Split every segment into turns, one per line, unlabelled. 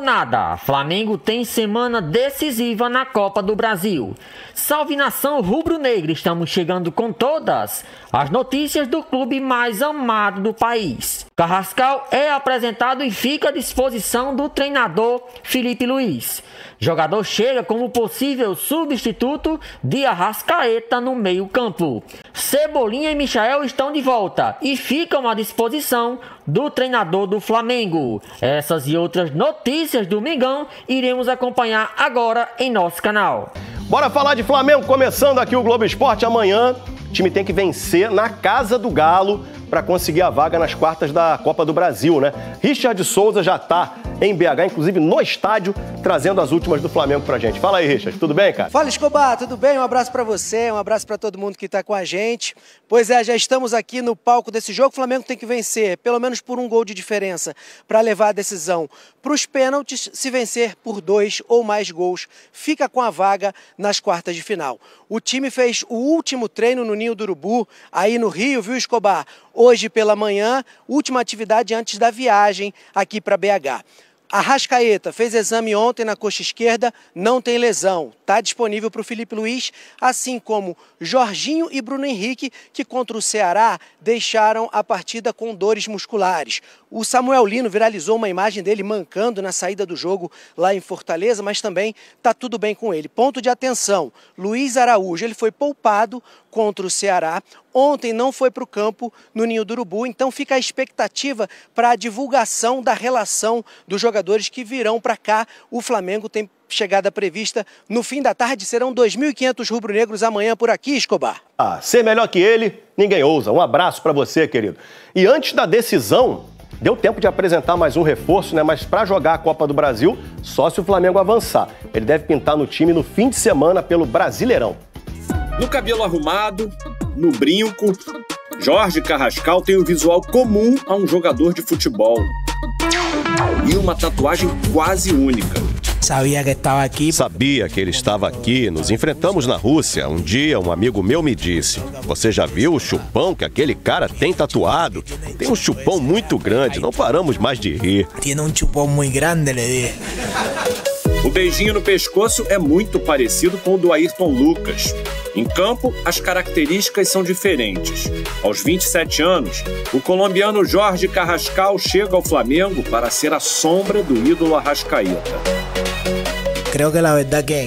nada, Flamengo tem semana decisiva na Copa do Brasil. Salve nação rubro-negra, estamos chegando com todas as notícias do clube mais amado do país. Carrascal é apresentado e fica à disposição do treinador Felipe Luiz. Jogador chega como possível substituto de Arrascaeta no meio-campo. Cebolinha e Michael estão de volta e ficam à disposição do treinador do Flamengo. Essas e outras notícias do Mengão iremos acompanhar agora em nosso canal.
Bora falar de Flamengo, começando aqui o Globo Esporte. Amanhã o time tem que vencer na casa do Galo para conseguir a vaga nas quartas da Copa do Brasil, né? Richard Souza já tá em BH, inclusive no estádio, trazendo as últimas do Flamengo pra gente. Fala aí, Richard, tudo bem, cara?
Fala, Escobar, tudo bem? Um abraço pra você, um abraço pra todo mundo que tá com a gente. Pois é, já estamos aqui no palco desse jogo. O Flamengo tem que vencer, pelo menos por um gol de diferença, para levar a decisão pros pênaltis. Se vencer por 2 ou mais gols, fica com a vaga nas quartas de final. O time fez o último treino no Ninho do Urubu, aí no Rio, viu, Escobar? Hoje pela manhã, última atividade antes da viagem aqui para BH. Arrascaeta fez exame ontem na coxa esquerda, não tem lesão, está disponível para o Felipe Luiz, assim como Jorginho e Bruno Henrique, que contra o Ceará deixaram a partida com dores musculares. O Samuel Lino viralizou uma imagem dele mancando na saída do jogo lá em Fortaleza, mas também está tudo bem com ele. Ponto de atenção, Luiz Araújo, ele foi poupado contra o Ceará. Ontem não foi para o campo no Ninho do Urubu, então fica a expectativa para a divulgação da relação dos jogadores que virão para cá. O Flamengo tem chegada prevista no fim da tarde, serão 2.500 rubro-negros amanhã por aqui, Escobar.
Ser melhor que ele, ninguém ousa. Um abraço para você, querido. E antes da decisão, deu tempo de apresentar mais um reforço, né? Mas para jogar a Copa do Brasil, só se o Flamengo avançar. Ele deve pintar no time no fim de semana pelo Brasileirão.
No cabelo arrumado, no brinco, Jorge Carrascal tem um visual comum a um jogador de futebol. E uma tatuagem quase única.
Sabia que ele estava aqui. Nos enfrentamos na Rússia. Um dia, um amigo meu me disse: "Você já viu o chupão que aquele cara tem tatuado? Tem um chupão muito grande, não paramos mais de rir." Tem um chupão muito grande, le dije.
O beijinho no pescoço é muito parecido com o do Ayrton Lucas. Em campo, as características são diferentes. Aos 27 anos, o colombiano Jorge Carrascal chega ao Flamengo para ser a sombra do ídolo Arrascaeta.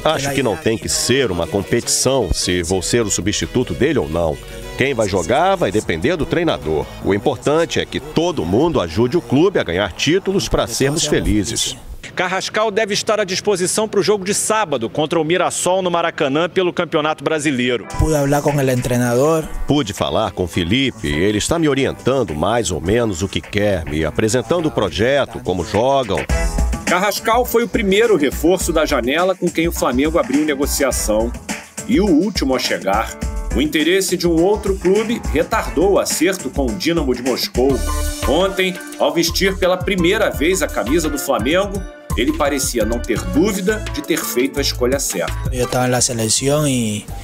Acho que não tem que ser uma competição se vou ser o substituto dele ou não. Quem vai jogar vai depender do treinador. O importante é que todo mundo ajude o clube a ganhar títulos para sermos felizes.
Carrascal deve estar à disposição para o jogo de sábado contra o Mirassol no Maracanã pelo Campeonato Brasileiro.
Pude falar com o Felipe, ele está me orientando mais ou menos o que quer, me apresentando o projeto, como jogam.
Carrascal foi o primeiro reforço da janela com quem o Flamengo abriu negociação e o último a chegar. O interesse de um outro clube retardou o acerto com o Dínamo de Moscou. Ontem, ao vestir pela primeira vez a camisa do Flamengo, ele parecia não ter dúvida de ter feito a escolha certa.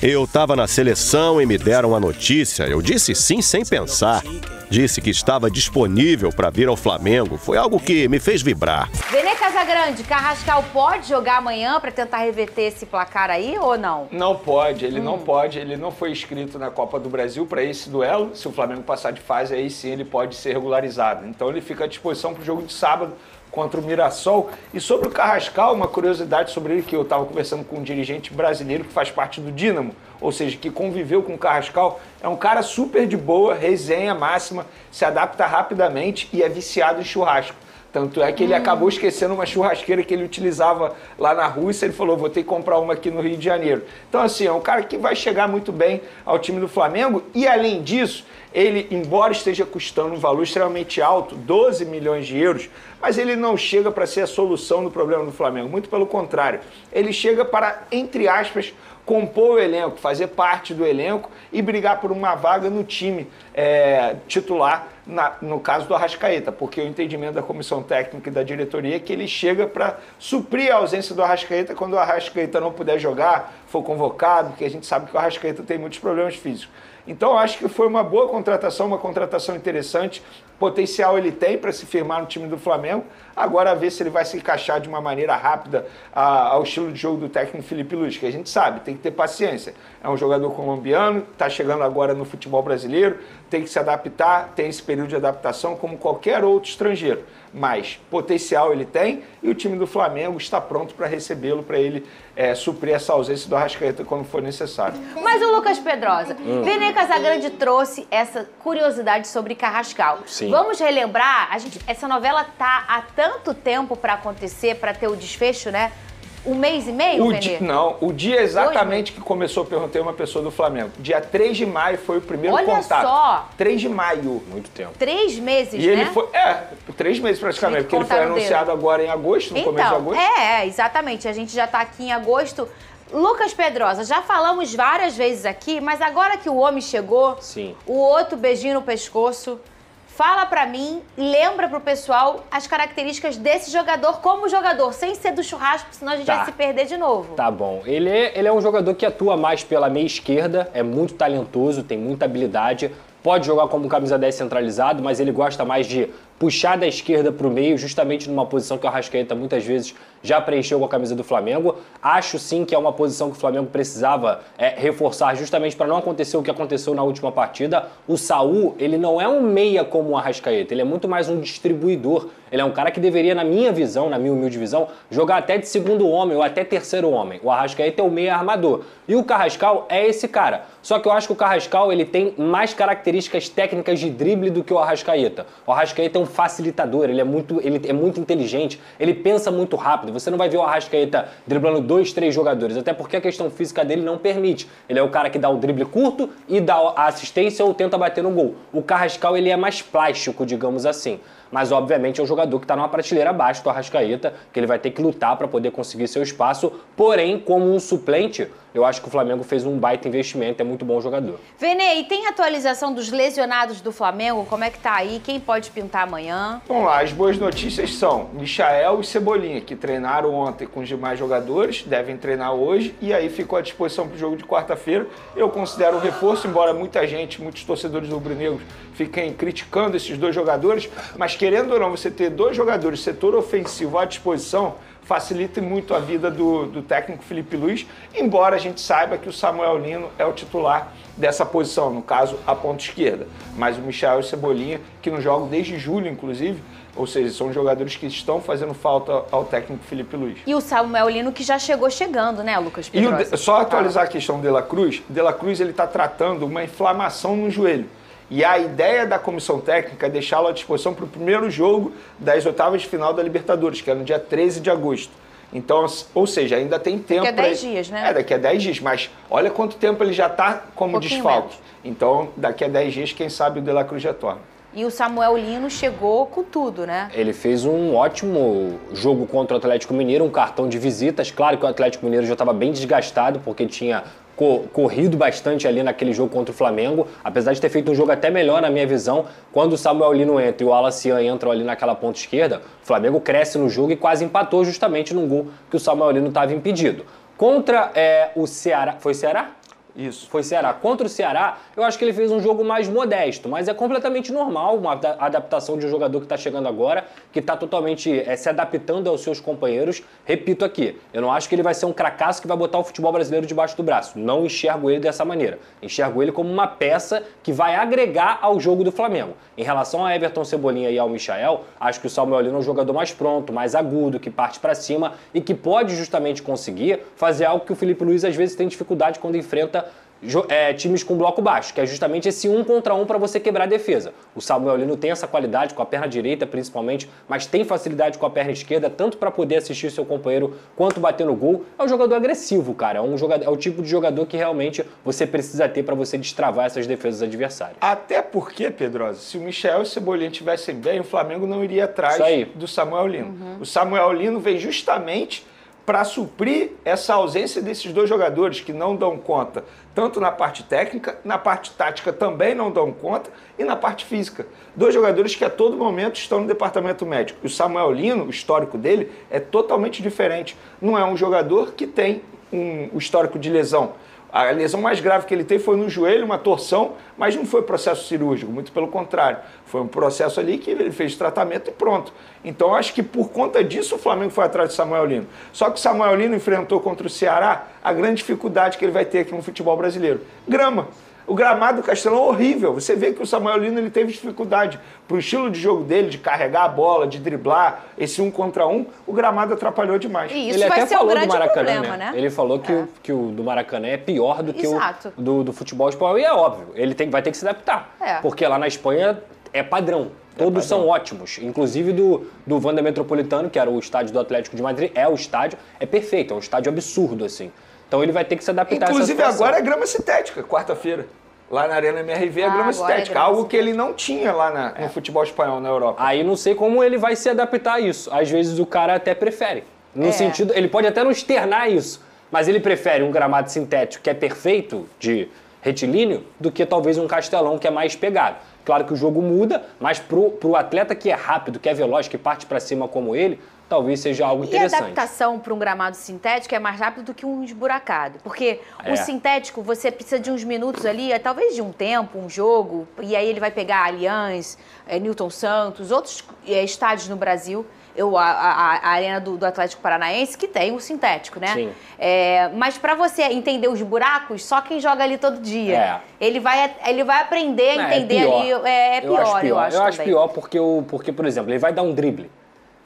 Eu estava na seleção e me deram a notícia. Eu disse sim sem pensar. Disse que estava disponível para vir ao Flamengo. Foi algo que me fez vibrar.
Vene Casagrande, Carrascal pode jogar amanhã para tentar reverter esse placar aí ou não?
Não pode, ele não pode. Ele não foi inscrito na Copa do Brasil para esse duelo. Se o Flamengo passar de fase, aí sim ele pode ser regularizado. Então ele fica à disposição para o jogo de sábado contra o Mirassol. E sobre o Carrascal, uma curiosidade sobre ele, que eu estava conversando com um dirigente brasileiro que faz parte do Dínamo, ou seja, que conviveu com o Carrascal, é um cara super de boa, resenha máxima, se adapta rapidamente e é viciado em churrasco. Tanto é que ele acabou esquecendo uma churrasqueira que ele utilizava lá na Rússia. Ele falou, vou ter que comprar uma aqui no Rio de Janeiro. Então, assim, é um cara que vai chegar muito bem ao time do Flamengo. E, além disso, ele, embora esteja custando um valor extremamente alto, 12 milhões de euros, mas ele não chega para ser a solução do problema do Flamengo. Muito pelo contrário. Ele chega para, entre aspas, compor o elenco, fazer parte do elenco e brigar por uma vaga no time titular, no caso do Arrascaeta, porque o entendimento da comissão técnica e da diretoria é que ele chega para suprir a ausência do Arrascaeta quando o Arrascaeta não puder jogar, for convocado, porque a gente sabe que o Arrascaeta tem muitos problemas físicos. Então, acho que foi uma boa contratação, uma contratação interessante. Potencial ele tem para se firmar no time do Flamengo. Agora ver se ele vai se encaixar de uma maneira rápida ao estilo de jogo do técnico Felipe Luiz, que a gente sabe, tem que ter paciência. É um jogador colombiano, está chegando agora no futebol brasileiro, tem que se adaptar, tem esse período de adaptação como qualquer outro estrangeiro. Mas potencial ele tem e o time do Flamengo está pronto para recebê-lo, para ele suprir essa ausência do Arrascaeta quando for necessário.
Mas o Lucas Pedrosa, Vene Casagrande trouxe essa curiosidade sobre Carrascal.
Sim.
Vamos relembrar, essa novela tá há tanto tempo para acontecer, para ter o desfecho, né? Um mês e meio, Vene?
Não, o dia exatamente que começou, eu perguntei a uma pessoa do Flamengo. Dia 3 de maio foi o primeiro contato.
Olha só!
3 de maio.
Muito tempo.
3 meses,
e
né?
ele foi, 3 meses praticamente, porque ele foi anunciado agora em agosto, no começo de agosto.
Exatamente. A gente já tá aqui em agosto. Lucas Pedrosa, já falamos várias vezes aqui, mas agora que o homem chegou,
sim,
o outro beijinho no pescoço, fala pra mim, lembra pro pessoal as características desse jogador como jogador, sem ser do churrasco, senão a gente vai se perder de novo.
Tá bom. Ele é um jogador que atua mais pela meia esquerda, é muito talentoso, tem muita habilidade, pode jogar como camisa 10 centralizado, mas ele gosta mais de puxar da esquerda para o meio, justamente numa posição que o Arrascaeta muitas vezes já preencheu com a camisa do Flamengo. Acho sim que é uma posição que o Flamengo precisava reforçar justamente para não acontecer o que aconteceu na última partida. O Saúl, ele não é um meia como o Arrascaeta, ele é muito mais um distribuidor. Ele é um cara que deveria, na minha visão, na minha humilde visão, jogar até de segundo homem ou até terceiro homem. O Arrascaeta é o meia armador. E o Carrascal é esse cara. Só que eu acho que o Carrascal ele tem mais características técnicas de drible do que o Arrascaeta. O Arrascaeta é um facilitador, ele é muito inteligente, ele pensa muito rápido. Você não vai ver o Arrascaeta driblando 2, 3 jogadores, até porque a questão física dele não permite. Ele é o cara que dá o drible curto e dá a assistência ou tenta bater no gol. O Carrascal ele é mais plástico, digamos assim. Mas, obviamente, é um jogador que está numa prateleira abaixo do Arrascaeta, que ele vai ter que lutar para poder conseguir seu espaço. Porém, como um suplente, eu acho que o Flamengo fez um baita investimento, é muito bom jogador.
Vene, e tem atualização dos lesionados do Flamengo? Como é que tá aí? Quem pode pintar amanhã?
Vamos lá, as boas notícias são Michael e Cebolinha, que treinaram ontem com os demais jogadores, devem treinar hoje, e aí ficou à disposição para o jogo de quarta-feira. Eu considero um reforço, embora muita gente, muitos torcedores rubro-negros fiquem criticando esses dois jogadores, mas querendo ou não, você ter dois jogadores, setor ofensivo à disposição, facilita muito a vida do técnico Felipe Luiz, embora a gente saiba que o Samuel Lino é o titular dessa posição, no caso, a ponta esquerda. Mas o Michael e o Cebolinha, que não jogam desde julho, inclusive, ou seja, são jogadores que estão fazendo falta ao técnico Felipe Luiz.
E o Samuel Lino que já chegou chegando, né, Lucas Pedrosa?
Só atualizar a questão do De La Cruz, ele está tratando uma inflamação no joelho. E a ideia da comissão técnica é deixá-lo à disposição para o primeiro jogo das oitavas de final da Libertadores, que é no dia 13 de agosto. Então, ou seja, ainda tem tempo.
Daqui a 10 dias, né?
Daqui a 10 dias. Mas olha quanto tempo ele já está como desfalque. Então, daqui a 10 dias, quem sabe o De La Cruz retorna.
E o Samuel Lino chegou com tudo, né?
Ele fez um ótimo jogo contra o Atlético Mineiro, um cartão de visitas. Claro que o Atlético Mineiro já estava bem desgastado, porque tinha corrido bastante ali naquele jogo contra o Flamengo, apesar de ter feito um jogo até melhor na minha visão. Quando o Samuel Lino entra e o Alacian entram ali naquela ponta esquerda, o Flamengo cresce no jogo e quase empatou justamente num gol que o Samuel Lino estava impedido. Contra o Ceará, foi Ceará?
Isso.
Foi Ceará. Contra o Ceará, eu acho que ele fez um jogo mais modesto, mas é completamente normal uma adaptação de um jogador que está chegando agora, que está totalmente se adaptando aos seus companheiros. Repito aqui, eu não acho que ele vai ser um cracaço que vai botar o futebol brasileiro debaixo do braço. Não enxergo ele dessa maneira. Enxergo ele como uma peça que vai agregar ao jogo do Flamengo. Em relação a Everton, Cebolinha e ao Michael, acho que o Samuel Lino é um jogador mais pronto, mais agudo, que parte para cima e que pode justamente conseguir fazer algo que o Felipe Luiz às vezes tem dificuldade quando enfrenta times com bloco baixo, que é justamente esse 1 contra 1 para você quebrar a defesa. O Samuel Lino tem essa qualidade com a perna direita principalmente, mas tem facilidade com a perna esquerda, tanto para poder assistir seu companheiro quanto bater no gol. É um jogador agressivo, cara. É o tipo de jogador que realmente você precisa ter para você destravar essas defesas adversárias.
Até porque, Pedrosa, se o Michael e o Cebolinha estivessem bem, o Flamengo não iria atrás do Samuel Lino. O Samuel Lino vem justamente para suprir essa ausência desses dois jogadores que não dão conta, tanto na parte técnica, na parte tática também não dão conta e na parte física. Dois jogadores que a todo momento estão no departamento médico. E o Samuel Lino, o histórico dele, é totalmente diferente. Não é um jogador que tem o histórico de lesão. A lesão mais grave que ele teve foi no joelho, uma torção, mas não foi processo cirúrgico, muito pelo contrário. Foi um processo ali que ele fez tratamento e pronto. Então, eu acho que por conta disso o Flamengo foi atrás de Samuel Lino. Só que o Samuel Lino enfrentou contra o Ceará a grande dificuldade que ele vai ter aqui no futebol brasileiro. Grama. O gramado do Castelão é horrível. Você vê que o Samuel Lino ele teve dificuldade para o estilo de jogo dele, de carregar a bola, de driblar, esse 1 contra 1, o gramado atrapalhou demais.
E isso
ele
vai
até
ser
falou
um grande
do Maracanã,
problema, né?
Ele falou que o do Maracanã é pior do que
Exato.
o do futebol espanhol. E é óbvio, ele vai ter que se adaptar. Porque lá na Espanha é padrão. Todos são ótimos. Inclusive do Wanda Metropolitano, que era o estádio do Atlético de Madrid, é perfeito, é um estádio absurdo, assim. Então ele vai ter que se adaptar
Inclusive
a essa situação.
agora é grama sintética, quarta-feira. Lá na Arena MRV é grama sintética, algo que ele não tinha lá no futebol espanhol na Europa.
Aí não sei como ele vai se adaptar a isso. Às vezes o cara até prefere. No sentido, ele pode até não externar isso, mas ele prefere um gramado sintético que é perfeito, de retilíneo, do que talvez um Castelão que é mais pegado. Claro que o jogo muda, mas pro atleta que é rápido, que é veloz, que parte para cima como ele, talvez seja algo interessante.
E a adaptação para um gramado sintético é mais rápido do que um esburacado. Porque o sintético, você precisa de uns minutos ali, talvez de um tempo, um jogo, e aí ele vai pegar Allianz, Newton Santos, outros estádios no Brasil. A arena do Atlético Paranaense, que tem o sintético, né?
Sim.
Mas para você entender os buracos, só quem joga ali todo dia. Ele vai aprender a entender ali. É pior, eu acho.
Eu acho pior porque, por exemplo, ele vai dar um drible.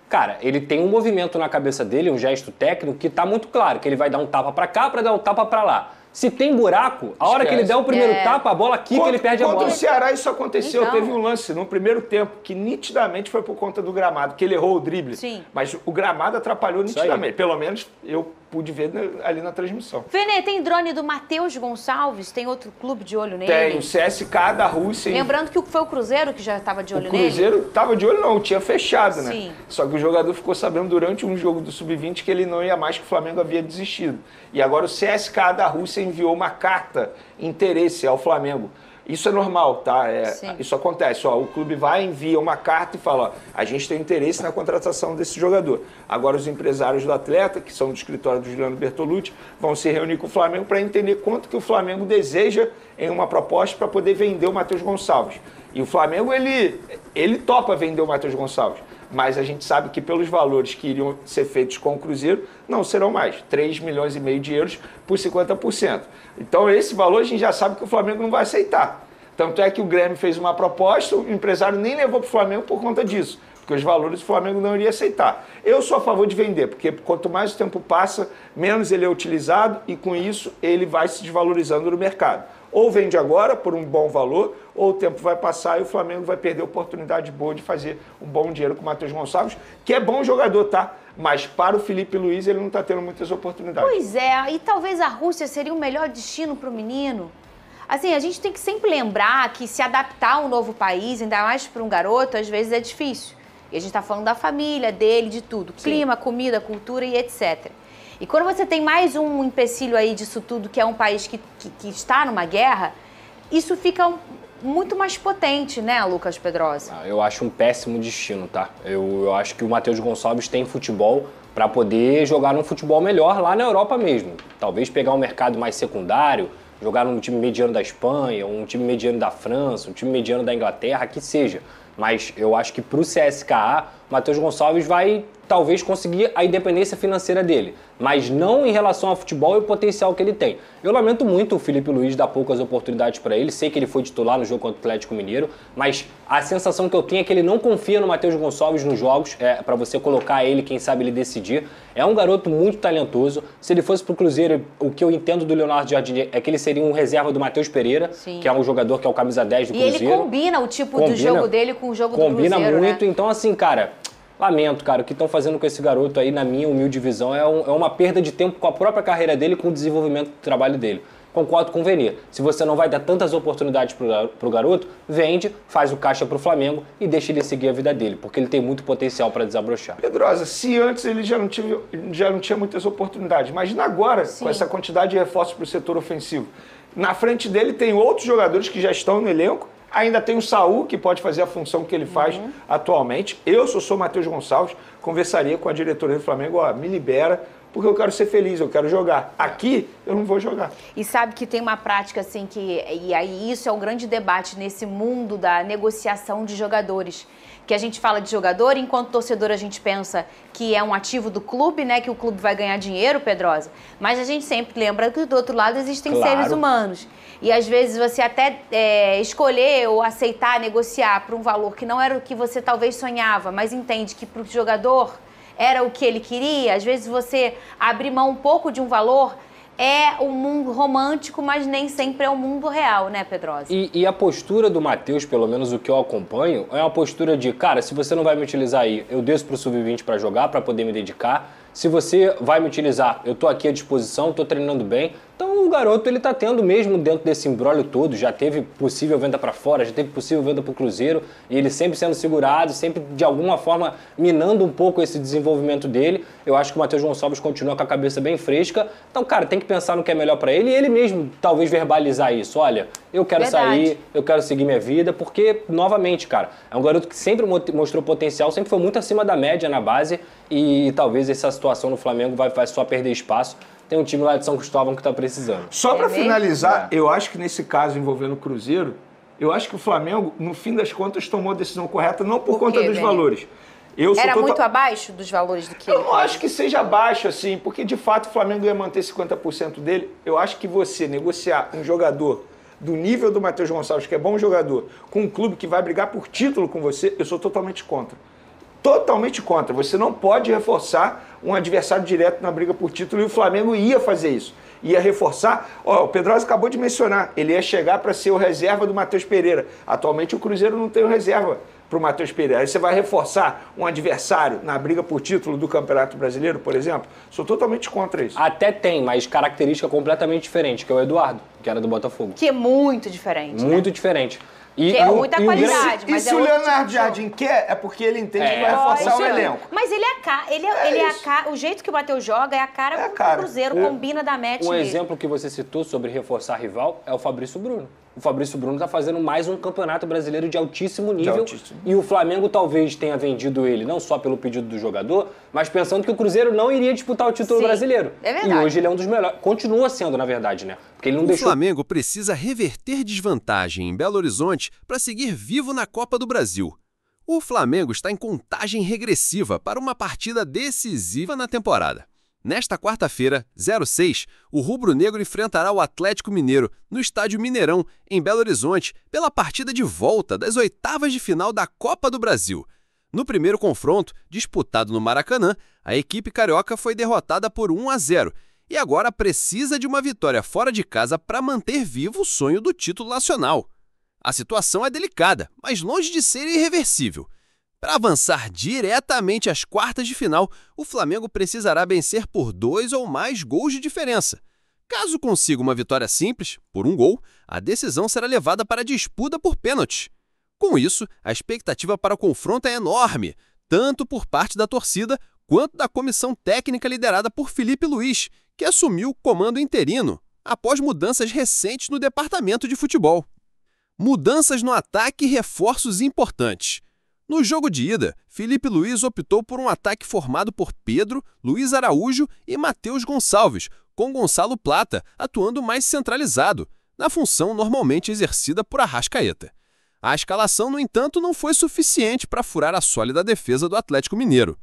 Cara, ele tem um movimento na cabeça dele, um gesto técnico, que tá muito claro, que ele vai dar um tapa pra cá pra dar um tapa pra lá. Se tem buraco, a hora que ele der o primeiro tapa, a bola quica, ele perde a bola.
Contra o Ceará isso aconteceu, teve um lance no primeiro tempo, que nitidamente foi por conta do gramado, que ele errou o drible.
Sim.
Mas o gramado atrapalhou nitidamente, pelo menos eu pude ver ali na transmissão.
Vene, tem drone do Matheus Gonçalves? Tem outro clube de olho nele?
Tem, o CSK da Rússia.
Lembrando que foi o Cruzeiro que já estava de olho nele.
O Cruzeiro estava de olho não, tinha fechado, né?
Sim.
Só que o jogador ficou sabendo durante um jogo do Sub-20 que ele não ia mais, que o Flamengo havia desistido. E agora o CSK da Rússia enviou uma carta interesse ao Flamengo. Isso é normal, tá? Isso acontece. O clube vai, envia uma carta e fala, a gente tem interesse na contratação desse jogador. Agora os empresários do atleta, que são do escritório do Juliano Bertolucci, vão se reunir com o Flamengo para entender quanto que o Flamengo deseja em uma proposta para poder vender o Matheus Gonçalves. E o Flamengo, ele topa vender o Matheus Gonçalves. Mas a gente sabe que pelos valores que iriam ser feitos com o Cruzeiro, não serão mais. 3,5 milhões de euros por 50%. Então esse valor a gente já sabe que o Flamengo não vai aceitar. Tanto é que o Grêmio fez uma proposta, o empresário nem levou para o Flamengo por conta disso. Porque os valores o Flamengo não iria aceitar. Eu sou a favor de vender, porque quanto mais o tempo passa, menos ele é utilizado e com isso ele vai se desvalorizando no mercado. Ou vende agora por um bom valor, ou o tempo vai passar e o Flamengo vai perder a oportunidade boa de fazer um bom dinheiro com o Matheus Gonçalves, que é bom jogador, tá? Mas para o Felipe Luiz ele não está tendo muitas oportunidades.
Pois é, e talvez a Rússia seria o melhor destino para o menino. Assim, a gente tem que sempre lembrar que se adaptar a um novo país, ainda mais para um garoto, às vezes é difícil. E a gente está falando da família, dele, de tudo. Sim. Clima, comida, cultura e etc. E quando você tem mais um empecilho aí disso tudo, que é um país que está numa guerra, isso fica muito mais potente, né, Lucas Pedrosa?
Eu acho um péssimo destino, tá? Eu acho que o Matheus Gonçalves tem futebol para poder jogar num futebol melhor lá na Europa mesmo. Talvez pegar um mercado mais secundário, jogar num time mediano da Espanha, um time mediano da França, um time mediano da Inglaterra, que seja. Mas eu acho que para o CSKA, o Matheus Gonçalves vai talvez conseguir a independência financeira dele, mas não em relação ao futebol e o potencial que ele tem. Eu lamento muito o Felipe Luiz dar poucas oportunidades para ele, sei que ele foi titular no jogo contra o Atlético Mineiro, mas a sensação que eu tenho é que ele não confia no Matheus Gonçalves nos jogos, para você colocar ele, quem sabe ele decidir. É um garoto muito talentoso. Se ele fosse pro Cruzeiro, o que eu entendo do Leonardo Jardim é que ele seria um reserva do Matheus Pereira, Sim. que é um jogador que é o camisa 10 do Cruzeiro.
E ele combina o tipo de jogo dele com o jogo do Cruzeiro,
combina muito,
né?
Então assim, cara, lamento, cara, o que estão fazendo com esse garoto aí, na minha humilde visão, é uma perda de tempo com a própria carreira dele, com o desenvolvimento do trabalho dele. Concordo com o Vene. Se você não vai dar tantas oportunidades pro garoto, vende, faz o caixa pro Flamengo e deixa ele seguir a vida dele, porque ele tem muito potencial para desabrochar.
Pedrosa, se antes ele já não tinha muitas oportunidades, imagina agora, Sim. com essa quantidade de reforços pro setor ofensivo. Na frente dele tem outros jogadores que já estão no elenco, Ainda tem o Saul, que pode fazer a função que ele faz atualmente. Eu, se eu sou Matheus Gonçalves, conversaria com a diretoria do Flamengo, ó, me libera, porque eu quero ser feliz, eu quero jogar. Aqui, eu não vou jogar.
E sabe que tem uma prática assim e aí isso é um grande debate nesse mundo da negociação de jogadores. Que a gente fala de jogador, enquanto torcedor a gente pensa que é um ativo do clube, né? Que o clube vai ganhar dinheiro, Pedrosa. Mas a gente sempre lembra que do outro lado existem seres humanos. E às vezes você até escolher ou aceitar negociar por um valor que não era o que você talvez sonhava, mas entende que para o jogador era o que ele queria. Às vezes você abrir mão um pouco de um valor é um mundo romântico, mas nem sempre é um mundo real, né, Pedrosa?
E a postura do Matheus, pelo menos o que eu acompanho, é uma postura de, cara, se você não vai me utilizar aí, eu desço pro Sub-20 para jogar, para poder me dedicar. Se você vai me utilizar, eu tô aqui à disposição, tô treinando bem. Então o garoto, ele tá tendo mesmo dentro desse imbróglio todo, já teve possível venda para fora, já teve possível venda pro Cruzeiro, e ele sempre sendo segurado, sempre de alguma forma minando um pouco esse desenvolvimento dele. Eu acho que o Matheus Gonçalves continua com a cabeça bem fresca. Então, cara, tem que pensar no que é melhor para ele e ele mesmo talvez verbalizar isso. Olha, eu quero sair, eu quero seguir minha vida, porque, novamente, cara, é um garoto que sempre mostrou potencial, sempre foi muito acima da média na base e talvez essa situação no Flamengo vai só perder espaço. Tem um time lá de São Cristóvão que tá precisando.
Só para finalizar, eu acho que nesse caso envolvendo o Cruzeiro, eu acho que o Flamengo, no fim das contas, tomou a decisão correta, não por conta dos valores.
Era muito abaixo dos valores do que
eu não acho que seja abaixo, assim, porque de fato o Flamengo ia manter 50% dele. Eu acho que você negociar um jogador do nível do Matheus Gonçalves, que é bom jogador, com um clube que vai brigar por título com você, eu sou totalmente contra. Totalmente contra. Você não pode reforçar um adversário direto na briga por título e o Flamengo ia fazer isso. Ia reforçar. Ó, o Pedrosa acabou de mencionar, ele ia chegar para ser o reserva do Matheus Pereira. Atualmente o Cruzeiro não tem o reserva para o Matheus Pereira. Aí você vai reforçar um adversário na briga por título do Campeonato Brasileiro, por exemplo? Sou totalmente contra isso.
Até tem, mas característica completamente diferente, que é o Eduardo, que era do Botafogo.
Que é muito diferente.
Muito difere.
Que é muita qualidade.
E se o Leonardo Jardim quer, é porque ele entende que vai reforçar o elenco.
Mas ele o jeito que o Matheus joga é a cara do Cruzeiro, combina da match.
Um exemplo que você citou sobre reforçar rival é o Fabrício Bruno. O Fabrício Bruno está fazendo mais um campeonato brasileiro de altíssimo nível. E o Flamengo talvez tenha vendido ele não só pelo pedido do jogador, mas pensando que o Cruzeiro não iria disputar o título brasileiro.
É verdade.
E hoje ele é um dos melhores. Continua sendo, na verdade, né? Porque ele não deixou...
O Flamengo precisa reverter desvantagem em Belo Horizonte para seguir vivo na Copa do Brasil. O Flamengo está em contagem regressiva para uma partida decisiva na temporada. Nesta quarta-feira, 06, o rubro-negro enfrentará o Atlético Mineiro no Estádio Mineirão, em Belo Horizonte, pela partida de volta das oitavas de final da Copa do Brasil. No primeiro confronto, disputado no Maracanã, a equipe carioca foi derrotada por 1-0 e agora precisa de uma vitória fora de casa para manter vivo o sonho do título nacional. A situação é delicada, mas longe de ser irreversível. Para avançar diretamente às quartas de final, o Flamengo precisará vencer por 2 ou mais gols de diferença. Caso consiga uma vitória simples, por 1 gol, a decisão será levada para a disputa por pênalti. Com isso, a expectativa para o confronto é enorme, tanto por parte da torcida quanto da comissão técnica liderada por Felipe Luiz, que assumiu o comando interino após mudanças recentes no departamento de futebol. Mudanças no ataque e reforços importantes. No jogo de ida, Felipe Luiz optou por um ataque formado por Pedro, Luiz Araújo e Matheus Gonçalves, com Gonçalo Plata atuando mais centralizado, na função normalmente exercida por Arrascaeta. A escalação, no entanto, não foi suficiente para furar a sólida defesa do Atlético Mineiro.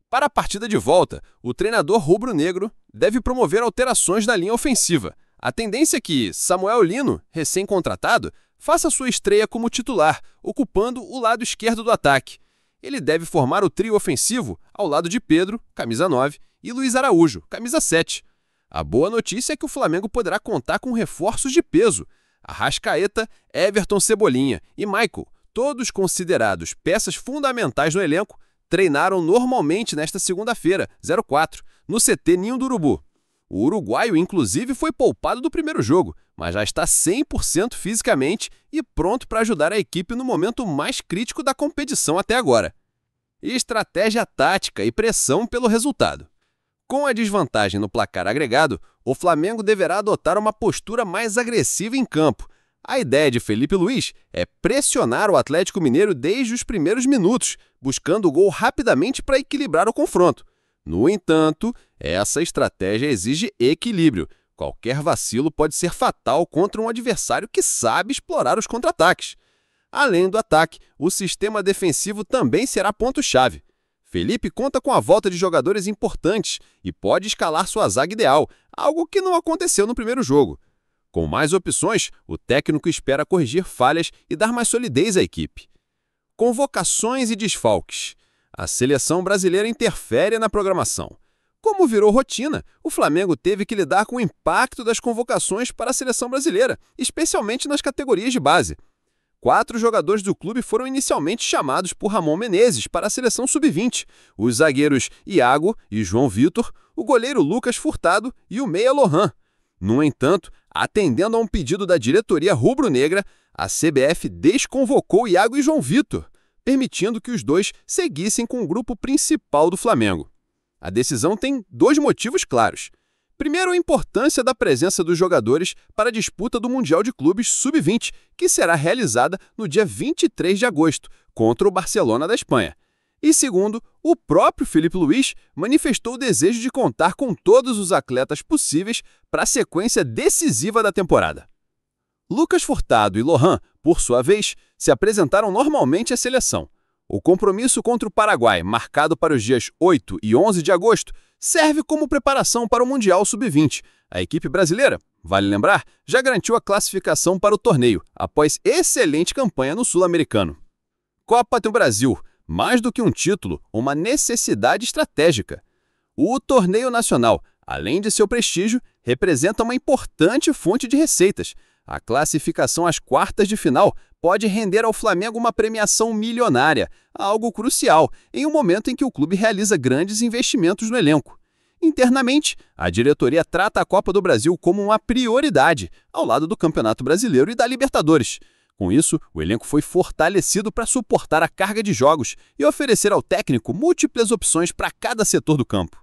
Para a partida de volta, o treinador rubro-negro deve promover alterações na linha ofensiva. A tendência é que Samuel Lino, recém-contratado, faça sua estreia como titular, ocupando o lado esquerdo do ataque. Ele deve formar o trio ofensivo ao lado de Pedro, camisa 9, e Luiz Araújo, camisa 7. A boa notícia é que o Flamengo poderá contar com reforços de peso. Arrascaeta, Everton Cebolinha e Michael, todos considerados peças fundamentais no elenco, treinaram normalmente nesta segunda-feira, 04, no CT Ninho do Urubu. O uruguaio, inclusive, foi poupado do primeiro jogo, mas já está 100% fisicamente e pronto para ajudar a equipe no momento mais crítico da competição até agora. Estratégia tática e pressão pelo resultado. Com a desvantagem no placar agregado, o Flamengo deverá adotar uma postura mais agressiva em campo,
A ideia de Felipe Luiz é pressionar o Atlético Mineiro desde os primeiros minutos, buscando o gol rapidamente para equilibrar o confronto. No entanto, essa estratégia exige equilíbrio. Qualquer vacilo pode ser fatal contra um adversário que sabe explorar os contra-ataques. Além do ataque, o sistema defensivo também será ponto-chave. Felipe conta com a volta de jogadores importantes e pode escalar sua zaga ideal, algo que não aconteceu no primeiro jogo. Com mais opções, o técnico espera corrigir falhas e dar mais solidez à equipe. Convocações e desfalques. A seleção brasileira interfere na programação. Como virou rotina, o Flamengo teve que lidar com o impacto das convocações para a seleção brasileira, especialmente nas categorias de base. 4 jogadores do clube foram inicialmente chamados por Ramon Menezes para a seleção sub-20, os zagueiros Iago e João Vitor, o goleiro Lucas Furtado e o meia Lohan. No entanto, atendendo a um pedido da diretoria rubro-negra, a CBF desconvocou Iago e João Vitor, permitindo que os dois seguissem com o grupo principal do Flamengo. A decisão tem 2 motivos claros. Primeiro, a importância da presença dos jogadores para a disputa do Mundial de Clubes Sub-20, que será realizada no dia 23 de agosto, contra o Barcelona da Espanha. E segundo, o próprio Felipe Luiz manifestou o desejo de contar com todos os atletas possíveis para a sequência decisiva da temporada. Lucas Furtado e Lohan, por sua vez, se apresentaram normalmente à seleção. O compromisso contra o Paraguai, marcado para os dias 8 e 11 de agosto, serve como preparação para o Mundial Sub-20. A equipe brasileira, vale lembrar, já garantiu a classificação para o torneio, após excelente campanha no Sul-Americano. Copa do Brasil, mais do que um título, uma necessidade estratégica. O torneio nacional, além de seu prestígio, representa uma importante fonte de receitas. A classificação às quartas de final pode render ao Flamengo uma premiação milionária, algo crucial em um momento em que o clube realiza grandes investimentos no elenco. Internamente, a diretoria trata a Copa do Brasil como uma prioridade, ao lado do Campeonato Brasileiro e da Libertadores. Com isso, o elenco foi fortalecido para suportar a carga de jogos e oferecer ao técnico múltiplas opções para cada setor do campo.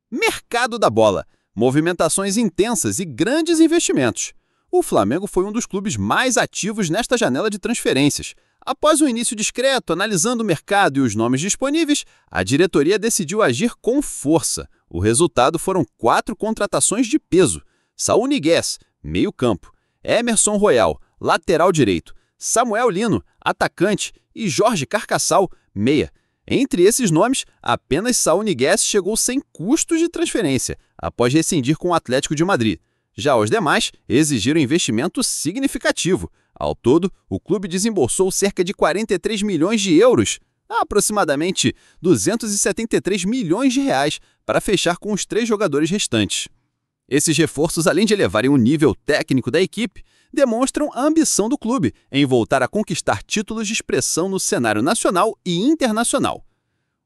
Mercado da bola. Movimentações intensas e grandes investimentos. O Flamengo foi um dos clubes mais ativos nesta janela de transferências. Após um início discreto, analisando o mercado e os nomes disponíveis, a diretoria decidiu agir com força. O resultado foram 4 contratações de peso. Saúl Ñíguez, meio campo. Emerson Royal, lateral direito. Samuel Lino, atacante. E Jorge Carcassal, meia. Entre esses nomes, apenas Saúl Ñíguez chegou sem custos de transferência, após rescindir com o Atlético de Madrid. Já os demais exigiram investimento significativo. Ao todo, o clube desembolsou cerca de 43 milhões de euros, aproximadamente 273 milhões de reais, para fechar com os 3 jogadores restantes. Esses reforços, além de elevarem o nível técnico da equipe, demonstram a ambição do clube em voltar a conquistar títulos de expressão no cenário nacional e internacional.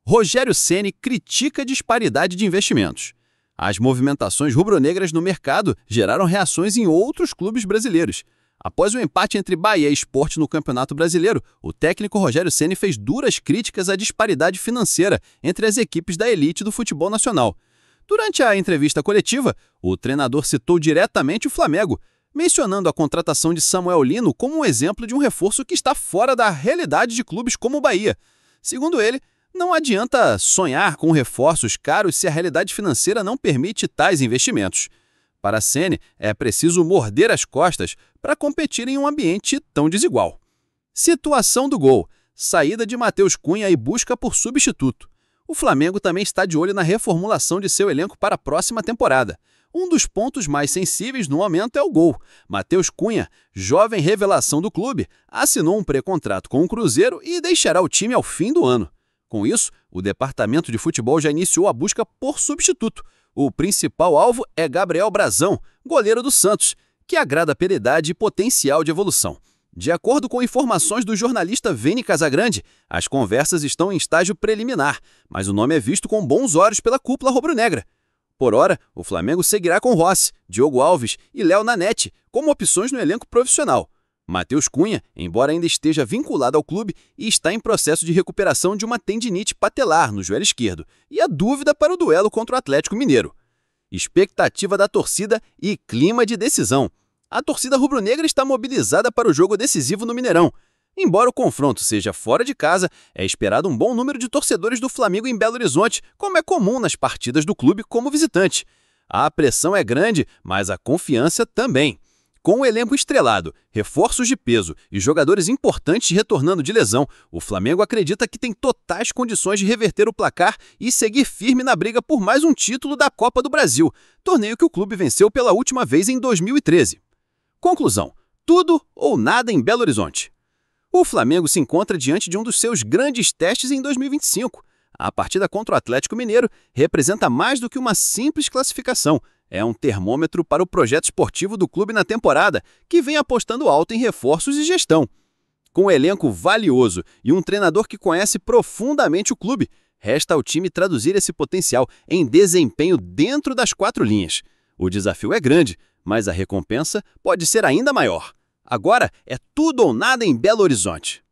Rogério Ceni critica a disparidade de investimentos. As movimentações rubro-negras no mercado geraram reações em outros clubes brasileiros. Após o empate entre Bahia e Sport no Campeonato Brasileiro, o técnico Rogério Ceni fez duras críticas à disparidade financeira entre as equipes da elite do futebol nacional. Durante a entrevista coletiva, o treinador citou diretamente o Flamengo, mencionando a contratação de Samuel Lino como um exemplo de um reforço que está fora da realidade de clubes como o Bahia. Segundo ele, não adianta sonhar com reforços caros se a realidade financeira não permite tais investimentos. Para Ceni, é preciso morder as costas para competir em um ambiente tão desigual. Situação do gol. Saída de Matheus Cunha e busca por substituto. O Flamengo também está de olho na reformulação de seu elenco para a próxima temporada. Um dos pontos mais sensíveis no momento é o gol. Matheus Cunha, jovem revelação do clube, assinou um pré-contrato com o Cruzeiro e deixará o time ao fim do ano. Com isso, o departamento de futebol já iniciou a busca por substituto. O principal alvo é Gabriel Brazão, goleiro do Santos, que agrada pela idade e potencial de evolução. De acordo com informações do jornalista Vini Casagrande, as conversas estão em estágio preliminar, mas o nome é visto com bons olhos pela cúpula rubro-negra. Por hora, o Flamengo seguirá com Rossi, Diogo Alves e Léo Nanete como opções no elenco profissional. Matheus Cunha, embora ainda esteja vinculado ao clube, está em processo de recuperação de uma tendinite patelar no joelho esquerdo e a dúvida para o duelo contra o Atlético Mineiro. Expectativa da torcida e clima de decisão. a torcida rubro-negra está mobilizada para o jogo decisivo no Mineirão. Embora o confronto seja fora de casa, é esperado um bom número de torcedores do Flamengo em Belo Horizonte, como é comum nas partidas do clube como visitante. A pressão é grande, mas a confiança também. Com o elenco estrelado, reforços de peso e jogadores importantes retornando de lesão, o Flamengo acredita que tem totais condições de reverter o placar e seguir firme na briga por mais um título da Copa do Brasil, torneio que o clube venceu pela última vez em 2013. Conclusão: tudo ou nada em Belo Horizonte. O Flamengo se encontra diante de um dos seus grandes testes em 2025. A partida contra o Atlético Mineiro representa mais do que uma simples classificação. É um termômetro para o projeto esportivo do clube na temporada, que vem apostando alto em reforços e gestão. Com um elenco valioso e um treinador que conhece profundamente o clube, resta ao time traduzir esse potencial em desempenho dentro das 4 linhas. O desafio é grande, mas a recompensa pode ser ainda maior. Agora é tudo ou nada em Belo Horizonte.